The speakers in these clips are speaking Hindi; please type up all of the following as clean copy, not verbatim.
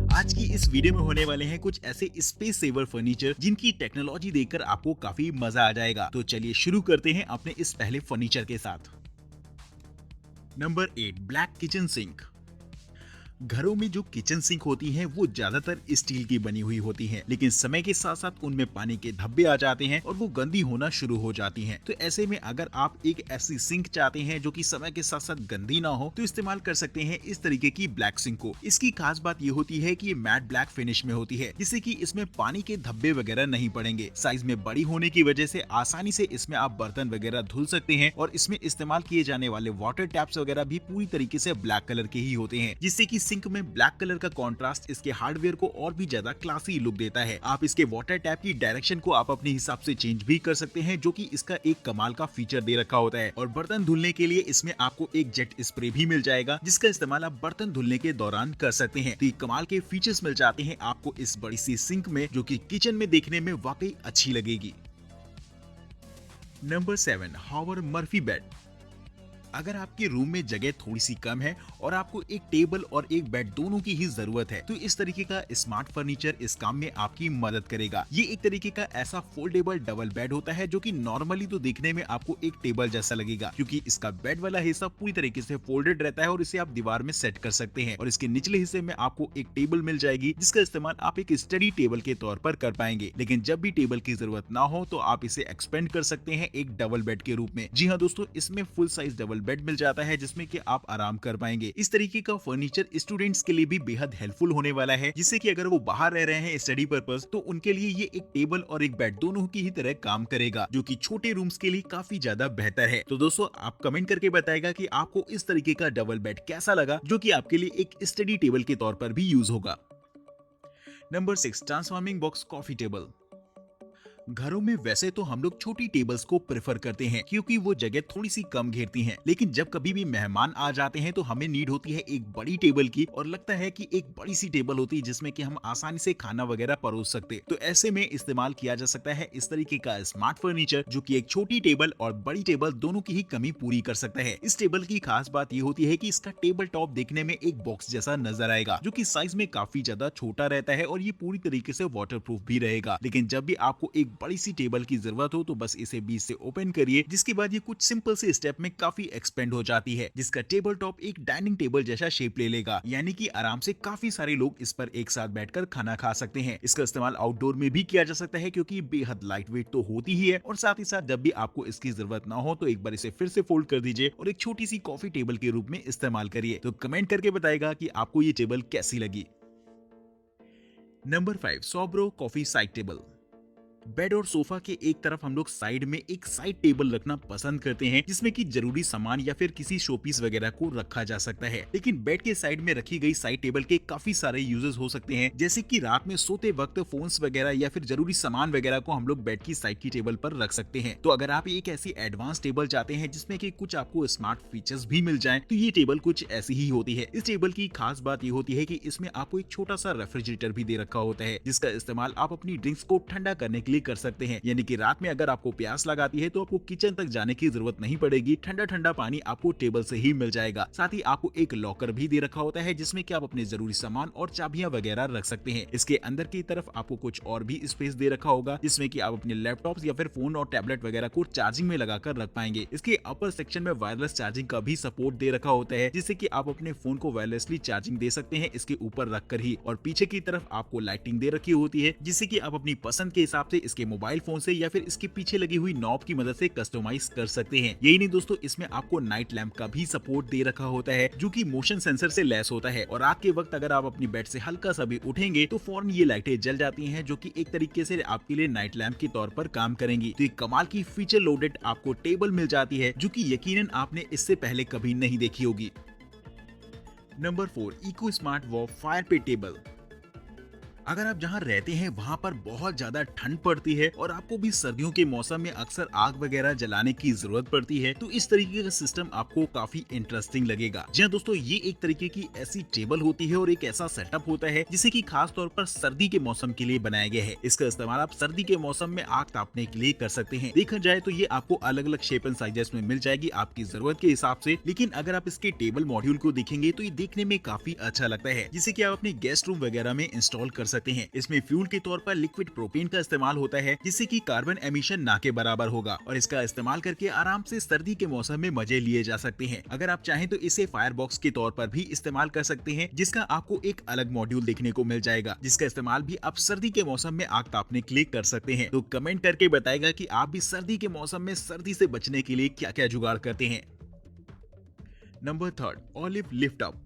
आज की इस वीडियो में होने वाले हैं कुछ ऐसे स्पेस सेवर फर्नीचर जिनकी टेक्नोलॉजी देखकर आपको काफी मजा आ जाएगा। तो चलिए शुरू करते हैं अपने इस पहले फर्नीचर के साथ। Number 8, black kitchen sink. घरों में जो किचन सिंक होती हैं वो ज्यादातर स्टील की बनी हुई होती हैं, लेकिन समय के साथ साथ उनमें पानी के धब्बे आ जाते हैं और वो गंदी होना शुरू हो जाती हैं। तो ऐसे में अगर आप एक ऐसी सिंक चाहते हैं जो कि समय के साथ साथ गंदी ना हो, तो इस्तेमाल कर सकते हैं इस तरीके की ब्लैक सिंक को। इसकी खास बात ये होती है कि ये मैट ब्लैक फिनिश में होती है, जिससे कि इसमें पानी के धब्बे वगैरह नहीं पड़ेंगे। साइज में बड़ी होने की वजह से आसानी से इसमें आप बर्तन वगैरह धुल सकते हैं और इसमें इस्तेमाल किए जाने वाले वाटर टैप्स वगैरह भी पूरी तरीके से ब्लैक कलर के ही होते हैं, जिससे कि सिंक में ब्लैक कलर का कॉन्ट्रास्ट इसके हार्डवेयर को और भी ज्यादा क्लासी लुक देता है। आप इसके वाटर टैप की डायरेक्शन को आप अपने हिसाब से चेंज भी कर सकते हैं, जो कि इसका एक कमाल का फीचर दे रखा होता है। और बर्तन धुलने के लिए इसमें आपको एक जेट स्प्रे भी मिल जाएगा, जिसका इस्तेमाल आप बर्तन धुलने के दौरान कर सकते हैं। तो ये कमाल के फीचर्स मिल जाते हैं आपको इस बड़ी सी सिंक में, जो कि किचन में देखने में वाकई अच्छी लगेगी। Number 7, hover Murphy bed. अगर आपके रूम में जगह थोड़ी सी कम है और आपको एक टेबल और एक बेड दोनों की ही जरूरत है, तो इस तरीके का स्मार्ट फर्नीचर इस काम में आपकी मदद करेगा। ये एक तरीके का ऐसा फोल्डेबल डबल बेड होता है जो कि नॉर्मली तो दिखने में आपको एक टेबल जैसा लगेगा, क्योंकि इसका बेड वाला हिस्सा पूरी तरीके से फोल्डेड रहता है और इसे आप दीवार में सेट कर सकते हैं। और इसके निचले हिस्से में आपको एक टेबल मिल जाएगी, जिसका इस्तेमाल आप एक स्टडी टेबल के तौर पर कर पाएंगे। लेकिन जब भी टेबल की जरूरत ना हो तो आप इसे एक्सपेंड कर सकते हैं एक डबल बेड के रूप में। जी हाँ दोस्तों, इसमें फुल साइज डबल बेड मिल जाता है, जिसमें कि आप आराम कर पाएंगे। इस तरीके का फर्नीचर स्टूडेंट्स के लिए भी बेहद हेल्पफुल होने वाला है, जिससे कि अगर वो बाहर रह रहे हैं स्टडी पर्पस, तो उनके लिए ये एक टेबल और एक बेड दोनों की ही तरह काम करेगा, जो कि छोटे रूम्स के लिए काफी ज्यादा बेहतर है। तो दोस्तों, आप कमेंट करके बताएगा कि आपको इस तरीके का डबल बेड कैसा लगा, जो कि आपके लिए एक स्टडी टेबल के तौर पर भी यूज होगा। Number 6, transforming box coffee table. घरों में वैसे तो हम लोग छोटी टेबल्स को प्रेफर करते हैं, क्योंकि वो जगह थोड़ी सी कम घेरती हैं। लेकिन जब कभी भी मेहमान आ जाते हैं तो हमें नीड होती है एक बड़ी टेबल की, और लगता है कि एक बड़ी सी टेबल होती है जिसमें कि हम आसानी से खाना वगैरह परोस सकते। तो ऐसे में इस्तेमाल किया जा सकता है इस तरीके का स्मार्ट फर्नीचर, जो कि एक छोटी टेबल और बड़ी टेबल दोनों की ही कमी पूरी कर सकता है। इस टेबल की खास बात ये होती है कि इसका टेबल टॉप देखने में एक बॉक्स जैसा नजर आएगा, जो कि साइज में काफी ज्यादा छोटा रहता है और ये पूरी तरीके से वाटरप्रूफ भी रहेगा। लेकिन जब भी आपको एक बड़ी सी टेबल की जरूरत हो तो बस इसे बीच से ओपन करिए, जिसके बाद ये कुछ सिंपल से स्टेप में काफी एक्सपेंड हो जाती है, जिसका टेबल टॉप एक डाइनिंग टेबल जैसा शेप ले लेगा। यानी कि आराम से काफी सारे लोग इस पर एक साथ बैठकर खाना खा सकते हैं। इसका इस्तेमाल आउटडोर में भी किया जा सकता है, क्योंकि बेहद लाइट वेट तो होती ही है, और साथ ही साथ जब भी आपको इसकी जरूरत ना हो तो एक बार इसे फिर से फोल्ड कर दीजिए और एक छोटी सी कॉफी टेबल के रूप में इस्तेमाल करिए। तो कमेंट करके बताएगा कि आपको ये टेबल कैसी लगी। नंबर 5, सॉब्रो कॉफी साइड टेबल। बेड और सोफा के एक तरफ हम लोग साइड में एक साइड टेबल रखना पसंद करते हैं, जिसमें कि जरूरी सामान या फिर किसी शोपीस वगैरह को रखा जा सकता है। लेकिन बेड के साइड में रखी गई साइड टेबल के काफी सारे यूजेस हो सकते हैं, जैसे कि रात में सोते वक्त फोन्स वगैरह या फिर जरूरी सामान वगैरह को हम लोग बेड की साइड की टेबल पर रख सकते हैं। तो अगर आप एक ऐसी एडवांस टेबल चाहते हैं जिसमें कि कुछ आपको स्मार्ट फीचर्स भी मिल जाएं, तो ये टेबल कुछ ऐसी ही होती है। इस टेबल की खास बात ये होती है कि इसमें आपको एक छोटा सा रेफ्रिजरेटर भी दे रखा होता है, जिसका इस्तेमाल आप अपनी ड्रिंक्स को ठंडा करने के लिए कर सकते हैं। यानी कि रात में अगर आपको प्यास लगाती है तो आपको किचन तक जाने की जरूरत नहीं पड़ेगी, ठंडा ठंडा पानी आपको टेबल से ही मिल जाएगा। साथ ही आपको एक लॉकर भी दे रखा होता है, जिसमें कि आप अपने जरूरी सामान और चाबियां वगैरह रख सकते हैं। इसके अंदर की तरफ आपको कुछ और भी स्पेस दे रखा होगा, जिसमें कि आप अपने लैपटॉप या फिर फोन और टैबलेट वगैरह को चार्जिंग में लगाकर रख पाएंगे। इसके अपर सेक्शन में वायरलेस चार्जिंग का भी सपोर्ट दे रखा होता है, जिससे कि आप अपने फोन को वायरलेसली चार्जिंग दे सकते हैं इसके ऊपर रखकर ही। और पीछे की तरफ आपको लाइटिंग दे रखी होती है, जिससे कि आप अपनी पसंद के हिसाब से इसके मोबाइल फोन से या फिर इसके पीछे लगी हुई नॉब की मदद से कस्टमाइज कर सकते हैं। यही नहीं दोस्तों, इसमें आपको नाइट लैंप का भी सपोर्ट दे रखा होता है, जो कि मोशन सेंसर से लैस होता है, और रात के वक्त अगर आप अपनी बेड से हल्का सा भी उठेंगे तो फौरन ये लाइटें जल जाती हैं, जो कि एक तरीके से आपके लिए नाइट लैंप के तौर पर काम करेंगी। तो एक कमाल की फीचर लोडेड आपको टेबल मिल जाती है, जो कि यकीनन आपने इससे पहले कभी नहीं देखी होगी। नंबर 4, इको स्मार्ट वॉ फायर पिट टेबल। अगर आप जहाँ रहते हैं वहाँ पर बहुत ज्यादा ठंड पड़ती है और आपको भी सर्दियों के मौसम में अक्सर आग वगैरह जलाने की जरूरत पड़ती है, तो इस तरीके का सिस्टम आपको काफी इंटरेस्टिंग लगेगा। जी हाँ दोस्तों, ये एक तरीके की ऐसी टेबल होती है और एक ऐसा सेटअप होता है जिसे कि खास तौर पर सर्दी के मौसम के लिए बनाया गया है। इसका इस्तेमाल आप सर्दी के मौसम में आग तापने के लिए कर सकते हैं। देखा जाए तो ये आपको अलग अलग शेप एंड साइजेस में मिल जाएगी आपकी जरूरत के हिसाब से, लेकिन अगर आप इसके टेबल मॉड्यूल को देखेंगे तो ये देखने में काफी अच्छा लगता है, जिसे कि आप अपने गेस्ट रूम वगैरह में इंस्टॉल कर सकते हैं। इसमें फ्यूल के तौर पर लिक्विड प्रोपेन का इस्तेमाल होता है, जिससे कि कार्बन एमिशन ना के बराबर होगा और इसका इस्तेमाल करके आराम से सर्दी के मौसम में मजे लिए जा सकते हैं। अगर आप चाहें तो इसे फायर बॉक्स के तौर पर भी इस्तेमाल कर सकते हैं, जिसका आपको एक अलग मॉड्यूल देखने को मिल जाएगा, जिसका इस्तेमाल भी आप सर्दी के मौसम में आग तापने के लिए कर सकते हैं। तो कमेंट करके बताएगा कि आप भी सर्दी के मौसम में सर्दी से बचने के लिए क्या क्या जुगाड़ करते हैं। Number 3, olive lift up.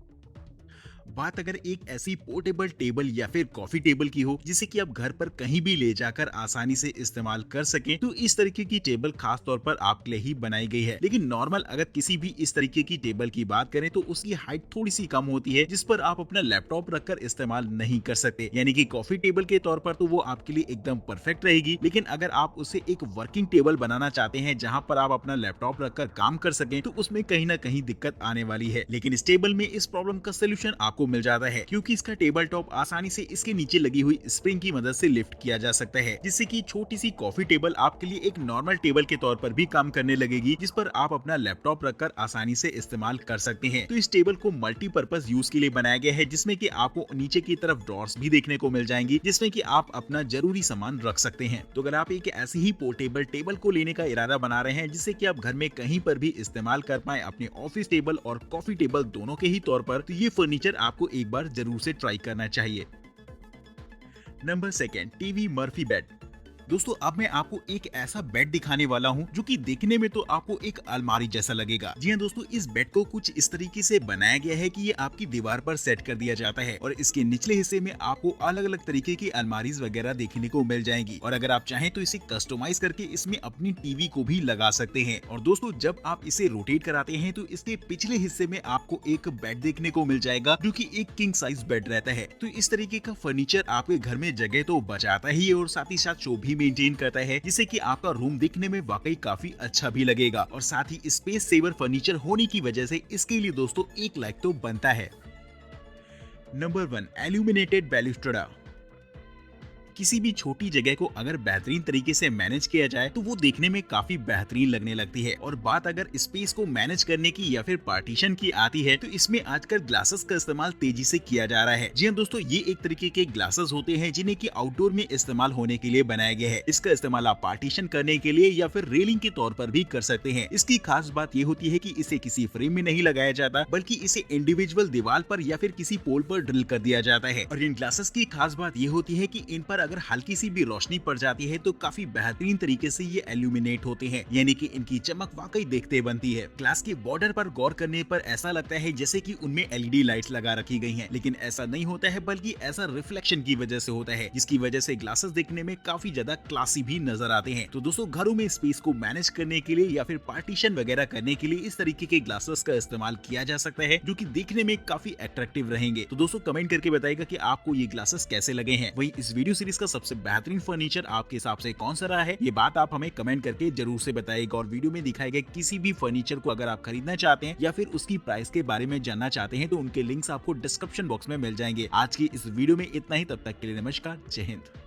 बात अगर एक ऐसी पोर्टेबल टेबल या फिर कॉफी टेबल की हो जिसे कि आप घर पर कहीं भी ले जाकर आसानी से इस्तेमाल कर सकें, तो इस तरीके की टेबल खास तौर पर आपके लिए ही बनाई गई है। लेकिन नॉर्मल अगर किसी भी इस तरीके की टेबल की बात करें तो उसकी हाइट थोड़ी सी कम होती है, जिस पर आप अपना लैपटॉप रखकर इस्तेमाल नहीं कर सकते। यानी कि कॉफी टेबल के तौर पर तो वो आपके लिए एकदम परफेक्ट रहेगी, लेकिन अगर आप उसे एक वर्किंग टेबल बनाना चाहते हैं जहां पर आप अपना लैपटॉप रखकर काम कर सकें, तो उसमें कहीं ना कहीं दिक्कत आने वाली है। लेकिन इस टेबल में इस प्रॉब्लम का सोल्यूशन आपको मिल जाता है, क्योंकि इसका टेबल टॉप आसानी से इसके नीचे लगी हुई स्प्रिंग की मदद से लिफ्ट किया जा सकता है, जिससे कि छोटी सी कॉफी टेबल आपके लिए एक नॉर्मल टेबल के तौर पर भी काम करने लगेगी, जिस पर आप अपना लैपटॉप रखकर आसानी से इस्तेमाल कर सकते हैं। तो इस टेबल को मल्टीपर्पज यूज के लिए बनाया गया है, जिसमें कि आपको नीचे की तरफ ड्रॉर्स भी देखने को मिल जाएंगी, जिसमें कि आप अपना जरूरी सामान रख सकते हैं। तो अगर आप एक ऐसी ही पोर्टेबल टेबल को लेने का इरादा बना रहे हैं जिससे कि आप घर में कहीं पर भी इस्तेमाल कर पाए, अपने ऑफिस टेबल और कॉफी टेबल दोनों के ही तौर पर, तो ये फर्नीचर आपको एक बार जरूर से ट्राई करना चाहिए। Number 2, TV Murphy bed. दोस्तों, अब मैं आपको एक ऐसा बेड दिखाने वाला हूं जो कि देखने में तो आपको एक अलमारी जैसा लगेगा। जी हां दोस्तों, इस बेड को कुछ इस तरीके से बनाया गया है कि ये आपकी दीवार पर सेट कर दिया जाता है और इसके निचले हिस्से में आपको अलग अलग तरीके की अलमारीज वगैरह देखने को मिल जाएंगी। और अगर आप चाहें तो इसे कस्टमाइज करके इसमें अपनी टीवी को भी लगा सकते हैं। और दोस्तों, जब आप इसे रोटेट कराते हैं तो इसके पिछले हिस्से में आपको एक बेड देखने को मिल जाएगा जो कि एक किंग साइज बेड रहता है। तो इस तरीके का फर्नीचर आपके घर में जगह तो बचाता ही है और साथ ही साथ शो भी मेंटेन करता है, जिससे कि आपका रूम दिखने में वाकई काफी अच्छा भी लगेगा। और साथ ही स्पेस सेवर फर्नीचर होने की वजह से इसके लिए दोस्तों एक लाइक तो बनता है। Number 1, illuminated balustrade. किसी भी छोटी जगह को अगर बेहतरीन तरीके से मैनेज किया जाए तो वो देखने में काफी बेहतरीन लगने लगती है। और बात अगर स्पेस को मैनेज करने की या फिर पार्टीशन की आती है तो इसमें आजकल ग्लासेस का इस्तेमाल तेजी से किया जा रहा है। जी हाँ दोस्तों, ये एक तरीके के ग्लासेस होते हैं जिन्हें की आउटडोर में इस्तेमाल होने के लिए बनाया गया है। इसका इस्तेमाल आप पार्टीशन करने के लिए या फिर रेलिंग के तौर पर भी कर सकते हैं। इसकी खास बात ये होती है कि इसे किसी फ्रेम में नहीं लगाया जाता, बल्कि इसे इंडिविजुअल दीवार पर या फिर किसी पोल पर ड्रिल कर दिया जाता है। और इन ग्लासेस की खास बात ये होती है कि इन पर अगर हल्की सी भी रोशनी पड़ जाती है तो काफी बेहतरीन तरीके से ये एल्यूमिनेट होते हैं, यानी कि इनकी चमक वाकई देखते बनती है। ग्लास के बॉर्डर पर गौर करने पर ऐसा लगता है जैसे कि उनमें एलईडी लाइट्स लगा रखी गई हैं, लेकिन ऐसा नहीं होता है, बल्कि ऐसा रिफ्लेक्शन की वजह से होता है, जिसकी वजह से ग्लासेस देखने में काफी ज्यादा क्लासी भी नजर आते हैं। तो दोस्तों, घरों में स्पेस को मैनेज करने के लिए या फिर पार्टीशन वगैरह करने के लिए इस तरीके के ग्लासेस का इस्तेमाल किया जा सकता है, जो कि देखने में काफी अट्रैक्टिव रहेंगे। तो दोस्तों, कमेंट करके बताइएगा कि आपको ये ग्लासेस कैसे लगे हैं। वही इस वीडियो सीरीज का सबसे बेहतरीन फर्नीचर आपके हिसाब से कौन सा रहा है, ये बात आप हमें कमेंट करके जरूर से बताइएगा। और वीडियो में दिखाए गए किसी भी फर्नीचर को अगर आप खरीदना चाहते हैं या फिर उसकी प्राइस के बारे में जानना चाहते हैं तो उनके लिंक्स आपको डिस्क्रिप्शन बॉक्स में मिल जाएंगे। आज की इस वीडियो में इतना ही, तब तक के लिए नमस्कार, जय हिंद।